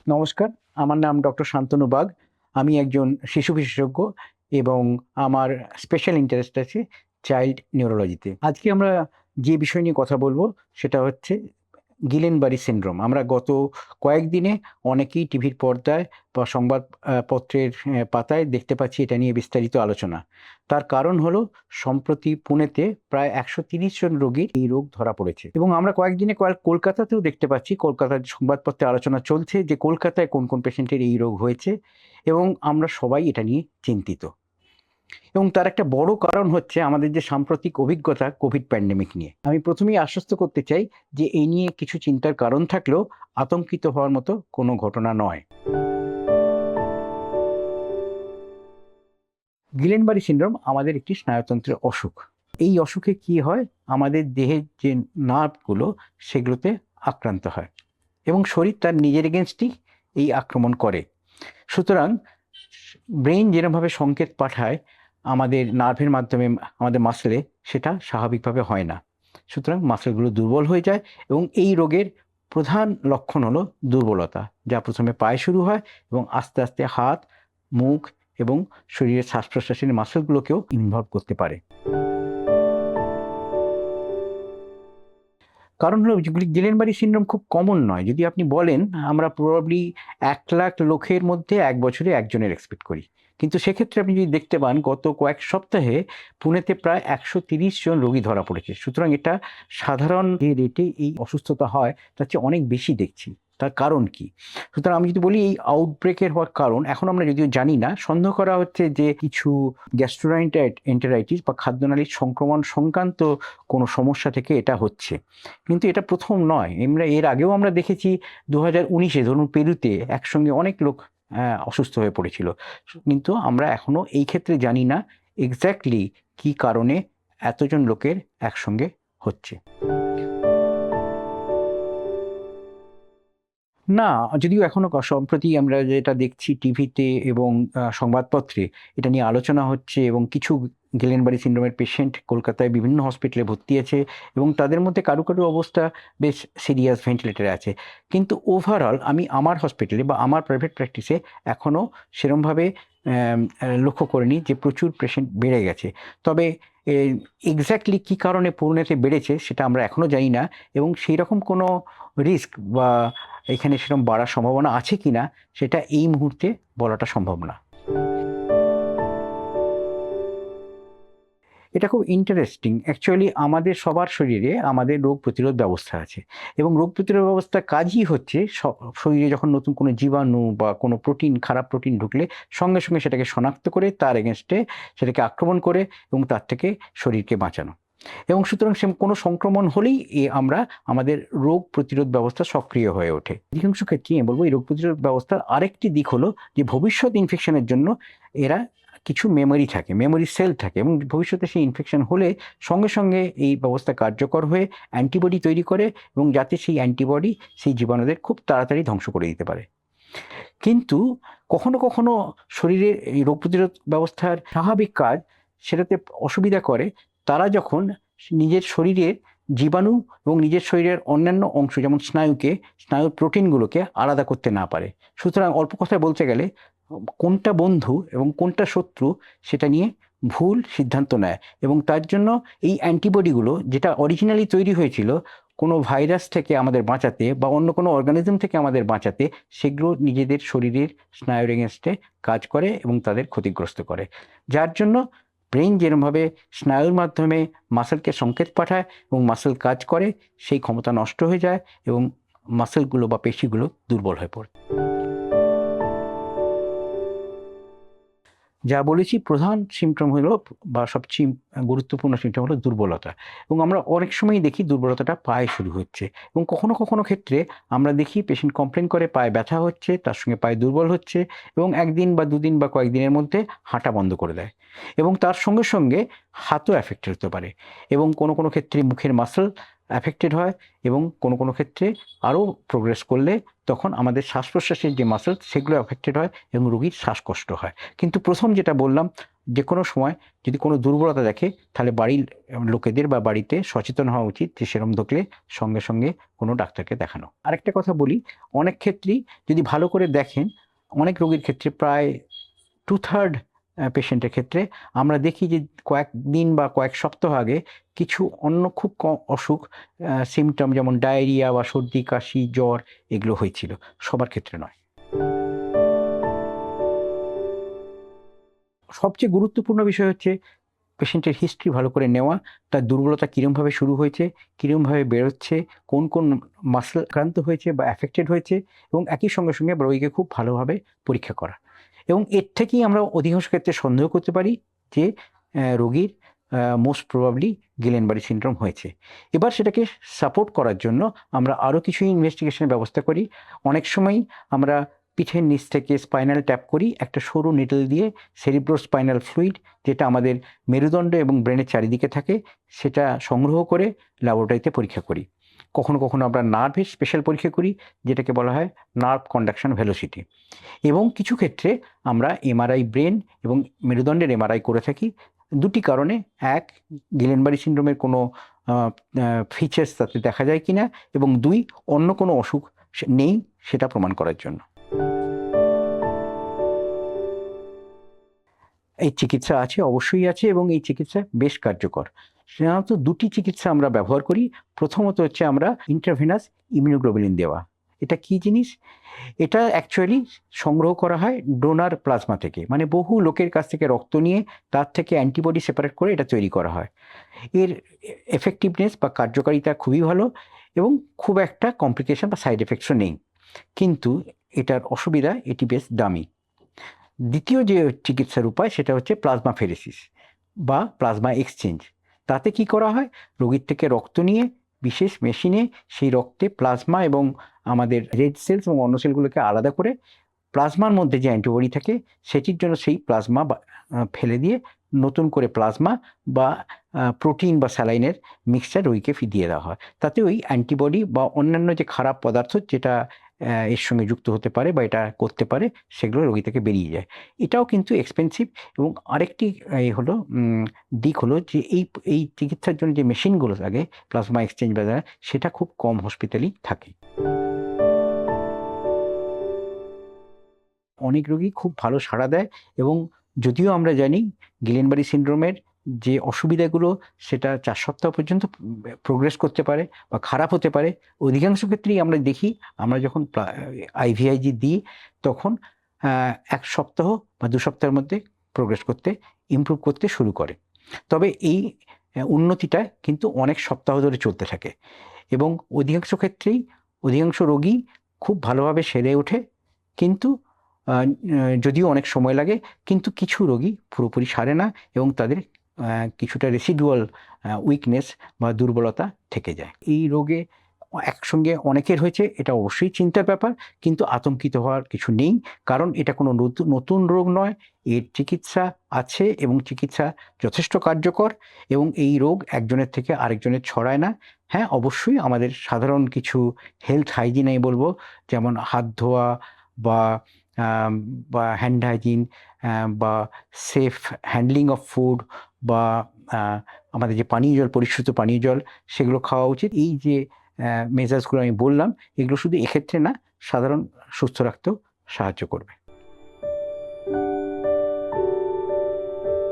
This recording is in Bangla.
নমস্কার, আমার নাম ডক্টর শান্তনু বাগ। আমি একজন শিশু বিশেষজ্ঞ এবং আমার স্পেশাল ইন্টারেস্ট আছে চাইল্ড নিউরোলজিতে। আজকে আমরা যে বিষয় নিয়ে কথা বলবো সেটা হচ্ছে গিলেন-বারি সিনড্রোম। আমরা গত কয়েকদিনে অনেকেই টিভির পর্দায় বা সংবাদ পত্রের পাতায় দেখতে পাচ্ছি এটা নিয়ে বিস্তারিত আলোচনা। তার কারণ হলো সম্প্রতি পুনেতে প্রায় ১৩০ জন রোগীর এই রোগ ধরা পড়েছে এবং আমরা কয়েকদিনে কলকাতাতেও দেখতে পাচ্ছি, কলকাতার সংবাদপত্রে আলোচনা চলছে যে কলকাতায় কোন, কোন পেশেন্টের এই রোগ হয়েছে এবং আমরা সবাই এটা নিয়ে চিন্তিত। এবং তার একটা বড় কারণ হচ্ছে আমাদের যে সাম্প্রতিক অভিজ্ঞতা কোভিড প্যান্ডেমিক নিয়ে। আমি প্রথমেই আশ্বস্ত করতে চাই যে এই নিয়ে কিছু চিন্তার কারণ থাকলেও আতঙ্কিত হওয়ার মতো কোনো ঘটনা নয়। গিলেন-বারি সিনড্রোম আমাদের একটি স্নায়ুতন্ত্রের অসুখ। এই অসুখে কি হয়, আমাদের দেহের যে নার্ভগুলো সেগুলোতে আক্রান্ত হয় এবং শরীর তার নিজের এগেনস্টই এই আক্রমণ করে। সুতরাং ব্রেইন যেরকমভাবে সংকেত পাঠায় আমাদের নার্ভের মাধ্যমে আমাদের মাসলে, সেটা স্বাভাবিকভাবে হয় না। সুতরাং মাসলগুলো দুর্বল হয়ে যায় এবং এই রোগের প্রধান লক্ষণ হলো দুর্বলতা, যা প্রথমে পায়ে শুরু হয় এবং আস্তে আস্তে হাত, মুখ এবং শরীরের শ্বাস-প্রশ্বাসের মাসলগুলোকেও ইনভলভ করতে পারে। কারণ হলো গিলেন-বারি সিনড্রোম খুব কমন নয়। যদি আপনি বলেন, আমরা প্রবাবলি ১,০০,০০০ লোকের মধ্যে ১ বছরে একজনের এক্সপেক্ট করি। কিন্তু সেক্ষেত্রে আপনি যদি দেখতে পান গত কয়েক সপ্তাহে পুনেতে প্রায় ১৩০ জন রোগী ধরা পড়েছে। সুতরাং এটা সাধারণ যে রেটে এই অসুস্থতা হয় তার চেয়ে অনেক বেশি দেখছি। তার কারণ কি? সুতরাং আমি যদি বলি এই আউটব্রেকের হওয়ার কারণ এখন আমরা যদিও জানি না। সন্দেহ করা হচ্ছে যে কিছু গ্যাস্ট্রোএন্টেরাইটিস বা খাদ্যনালীর সংক্রমণ সংক্রান্ত কোনো সমস্যা থেকে এটা হচ্ছে। কিন্তু এটা প্রথম নয়। এর আগেও আমরা দেখেছি ২০১৯-এ ধরুন পেরুতে একসঙ্গে অনেক লোক অসুস্থ হয়ে পড়েছিল। কিন্তু আমরা এখনো এই ক্ষেত্রে জানি না এক্সাক্টলি কী কারণে এতজন লোকের একসঙ্গে হচ্ছে। না, যদিও এখনো সম্প্রতি আমরা যেটা দেখছি টিভিতে এবং সংবাদপত্রে এটা নিয়ে আলোচনা হচ্ছে এবং কিছু গিলেন-বারি সিনড্রোমের পেশেন্ট কলকাতায় বিভিন্ন হসপিটালে ভর্তি আছে এবং তাদের মধ্যে কারো, কারো অবস্থা বেশ সিরিয়াস, ভেন্টিলেটরে আছে। কিন্তু ওভারঅল আমি আমার হসপিটালে বা আমার প্রাইভেট প্র্যাকটিসে এখনো সেরমভাবে লক্ষ্য করিনি যে প্রচুর পেশেন্ট বেড়ে গেছে। তবে এক্সাক্টলি কী কারণে পুনেতে বেড়েছে সেটা আমরা এখনো জানি না এবং সেইরকম কোনো রিস্ক বা এখানে সেরকম বাড়ার সম্ভাবনা আছে কিনা সেটা এই মুহূর্তে বলাটা সম্ভব না। এটা খুব ইন্টারেস্টিং। অ্যাকচুয়ালি আমাদের সবার শরীরে আমাদের রোগ প্রতিরোধ ব্যবস্থা আছে এবং রোগ প্রতিরোধ ব্যবস্থার কাজই হচ্ছে শরীরে যখন নতুন কোনো জীবাণু বা কোনো প্রোটিন, খারাপ প্রোটিন ঢুকলে সঙ্গে, সঙ্গে সেটাকে শনাক্ত করে তার এগেইনস্টে সেটাকে আক্রমণ করে এবং তার থেকে শরীরকে বাঁচানো। এবং সুতরাং কোনো সংক্রমণ হলেই আমরা আমাদের রোগ প্রতিরোধ ব্যবস্থা সক্রিয় হয়ে ওঠে। অধিকাংশ ক্ষেত্রেই আমি বলব এই রোগ প্রতিরোধ ব্যবস্থার আরেকটি দিক হলো যে ভবিষ্যৎ ইনফেকশনের জন্য এরা কিছু মেমোরি থাকে, মেমোরি সেল থাকে এবং ভবিষ্যতে সেই ইনফেকশন হলে সঙ্গে, সঙ্গে এই ব্যবস্থা কার্যকর হয়ে অ্যান্টিবডি তৈরি করে এবং যাতে সেই অ্যান্টিবডি সেই জীবাণুদের খুব তাড়াতাড়ি ধ্বংস করে দিতে পারে। কিন্তু কখনো, কখনো শরীরের এই রোগ প্রতিরোধ ব্যবস্থার স্বাভাবিক কাজ সেটাতে অসুবিধা করে তারা যখন নিজের শরীরের জীবাণু এবং নিজের শরীরের অন্যান্য অংশ যেমন স্নায়ুর প্রোটিনগুলোকে আলাদা করতে না পারে। সুতরাং অল্প কথায় বলতে গেলে কোনটা বন্ধু এবং কোনটা শত্রু সেটা নিয়ে ভুল সিদ্ধান্ত নেয় এবং তার জন্য এই অ্যান্টিবডিগুলো যেটা অরিজিনালি তৈরি হয়েছিল কোনো ভাইরাস থেকে আমাদের বাঁচাতে বা অন্য কোনো অর্গানিজম থেকে আমাদের বাঁচাতে, সেগুলো নিজেদের শরীরের স্নায়ুর এগেনস্টে কাজ করে এবং তাদের ক্ষতিগ্রস্ত করে। যার জন্য ব্রেইন যেরমভাবে স্নায়ুর মাধ্যমে মাসলকে সংকেত পাঠায় এবং মাসল কাজ করে, সেই ক্ষমতা নষ্ট হয়ে যায় এবং মাসলগুলো বা পেশিগুলো দুর্বল হয়ে পড়ে। যা বলেছি প্রধান সিম্পটম হলো বা সবচেয়ে গুরুত্বপূর্ণ সিম্পটম হলো দুর্বলতা এবং আমরা অনেক সময়ই দেখি দুর্বলতাটা পায়ে শুরু হচ্ছে এবং কখনো, কখনো ক্ষেত্রে আমরা দেখি পেশেন্ট কমপ্লেন করে পায়ে ব্যথা হচ্ছে, তার সঙ্গে পায়ে দুর্বল হচ্ছে এবং ১ দিন বা ২ দিন বা কয়েকদিনের মধ্যে হাঁটা বন্ধ করে দেয় এবং তার সঙ্গে, সঙ্গে হাতও অ্যাফেক্টেড হতে পারে এবং কোনো, কোনো ক্ষেত্রে মুখের মাসল অ্যাফেক্টেড হয় এবং কোনো, কোনো ক্ষেত্রে আরও প্রোগ্রেস করলে তখন আমাদের শ্বাস-প্রশ্বাসের যে মাসল সেগুলো অ্যাফেক্টেড হয় এবং রোগীর শ্বাসকষ্ট হয়। কিন্তু প্রথম যেটা বললাম যে কোনো সময় যদি কোনো দুর্বলতা দেখে তাহলে বাড়ির লোকেদের বা বাড়িতে সচেতন হওয়া উচিত যে সেরকম ঢুকলে সঙ্গে সঙ্গে কোনো ডাক্তারকে দেখানো। আরেকটা কথা বলি, অনেক ক্ষেত্রেই যদি ভালো করে দেখেন, অনেক রোগীর ক্ষেত্রে প্রায় 2/3 পেশেন্টের ক্ষেত্রে আমরা দেখি যে কয়েকদিন বা কয়েক সপ্তাহ আগে কিছু অন্য খুব অসুখ সিমটম যেমন ডায়রিয়া বা সর্দি কাশি জ্বর এগুলো হয়েছিল, সবার ক্ষেত্রে নয়। সবচেয়ে গুরুত্বপূর্ণ বিষয় হচ্ছে পেশেন্টের হিস্ট্রি ভালো করে নেওয়া, তার দুর্বলতা কীরমভাবে শুরু হয়েছে, কীরমভাবে বেরোচ্ছে, কোন কোন মাসল আক্রান্ত হয়েছে বা অ্যাফেক্টেড হয়েছে, এবং একই সঙ্গে সঙ্গে রোগীকে খুব ভালোভাবে পরীক্ষা করা। এবং এর থেকেই আমরা অধিকাংশ ক্ষেত্রে সন্দেহ করতে পারি যে রোগীর মোস্ট প্রবাবলি গিলেনবারি সিনড্রোম হয়েছে। এবার সেটাকে সাপোর্ট করার জন্য আমরা আরও কিছু ইনভেস্টিগেশনের ব্যবস্থা করি। অনেক সময়ই আমরা পিঠের নিচ থেকে স্পাইনাল ট্যাপ করি একটা সরু নিডল দিয়ে, সেরিব্রোস্পাইনাল ফ্লুইড যেটা আমাদের মেরুদণ্ড এবং ব্রেনের চারিদিকে থাকে সেটা সংগ্রহ করে ল্যাবরেটরিতে পরীক্ষা করি। কখনো কখনো আমরা নার্ভের স্পেশাল পরীক্ষা করি যেটাকে বলা হয় নার্ভ কন্ডাকশন ভেলোসিটি। এবং কিছু ক্ষেত্রে আমরা এমআরআই ব্রেন এবং মেরুদণ্ডের এমআরআই করে থাকি দুটি কারণে: এক, গিলেনবারি সিনড্রোমের কোনো ফিচার্স তাতে দেখা যায় কিনা, এবং দুই, অন্য কোনো অসুখ নেই সেটা প্রমাণ করার জন্য। এই চিকিৎসা আছে, অবশ্যই আছে, এবং এই চিকিৎসা বেশ কার্যকর। সাধারণত দুটি চিকিৎসা আমরা ব্যবহার করি। প্রথমত হচ্ছে আমরা ইন্ট্রাভেনাস ইমিউনোগ্লোবুলিন দেওয়া। এটা কি জিনিস? এটা অ্যাকচুয়ালি সংগ্রহ করা হয় ডোনার প্লাজমা থেকে, মানে বহু লোকের কাছ থেকে রক্ত নিয়ে তার থেকে অ্যান্টিবডি সেপারেট করে এটা তৈরি করা হয়। এর এফেক্টিভনেস বা কার্যকারিতা খুবই ভালো এবং খুব একটা কমপ্লিকেশন বা সাইড এফেক্টসও নেই, কিন্তু এটার অসুবিধা এটি বেশ দামি। দ্বিতীয় যে চিকিৎসার উপায় সেটা হচ্ছে প্লাজমা ফেরেসিস বা প্লাজমা এক্সচেঞ্জ। তাতে কি করা হয়, রোগীর থেকে রক্ত নিয়ে বিশেষ মেশিনে সেই রক্তে প্লাজমা এবং আমাদের রেড সেলস এবং অন্য সেলগুলোকে আলাদা করে প্লাজমার মধ্যে যে অ্যান্টিবডি থাকে সেটির জন্য সেই প্লাজমা ফেলে দিয়ে নতুন করে প্লাজমা বা প্রোটিন বা স্যালাইনের মিক্সচার রোগীকে দিয়ে দেওয়া হয়। তাতে ওই অ্যান্টিবডি বা অন্যান্য যে খারাপ পদার্থ যেটা এর সঙ্গে যুক্ত হতে পারে বা এটা করতে পারে সেগুলো রোগী থেকে বেরিয়ে যায়। এটাও কিন্তু এক্সপেন্সিভ। এবং আরেকটি হলো দিক হলো যে এই চিকিৎসার জন্য যে মেশিনগুলো লাগে প্লাজমা এক্সচেঞ্জ বা সেটা খুব কম হসপিটালেই থাকে। অনেক রোগী খুব ভালো সাড়া দেয়, এবং যদিও আমরা জানি গিলেনবারি সিনড্রোমের যে অসুবিধাগুলো সেটা 4 সপ্তাহ পর্যন্ত প্রোগ্রেস করতে পারে বা খারাপ হতে পারে, অধিকাংশ ক্ষেত্রেই আমরা দেখি আমরা যখন আইভিআইজি দিই তখন 1 সপ্তাহ বা 2 সপ্তাহের মধ্যে প্রোগ্রেস করতে, ইমপ্রুভ করতে শুরু করে। তবে এই উন্নতিটা কিন্তু অনেক সপ্তাহ ধরে চলতে থাকে এবং অধিকাংশ ক্ষেত্রেই অধিকাংশ রোগী খুব ভালোভাবে সেরে ওঠে, কিন্তু যদিও অনেক সময় লাগে, কিন্তু কিছু রোগী পুরোপুরি সারে না এবং তাদের কিছুটা রেসিডুয়াল উইকনেস বা দুর্বলতা থেকে যায়। এই রোগে একসঙ্গে অনেকের হয়েছে এটা অবশ্যই চিন্তার ব্যাপার, কিন্তু আতঙ্কিত হওয়ার কিছু নেই, কারণ এটা কোনো নতুন রোগ নয়। এর চিকিৎসা আছে এবং চিকিৎসা যথেষ্ট কার্যকর, এবং এই রোগ একজনের থেকে আরেকজনের ছড়ায় না। হ্যাঁ, অবশ্যই আমাদের সাধারণ কিছু হেলথ হাইজিন আমি বলবো, যেমন হাত ধোয়া বা হ্যান্ড হাইজিন বা সেফ হ্যান্ডলিং অফ ফুড বা আমাদের যে পানীয় জল, পরিশ্রুত পানীয় জল সেগুলো খাওয়া উচিত। এই যে মেজার্সগুলো আমি বললাম এগুলো শুধু এক্ষেত্রে না, সাধারণ সুস্থ রাখতেও সাহায্য করবে।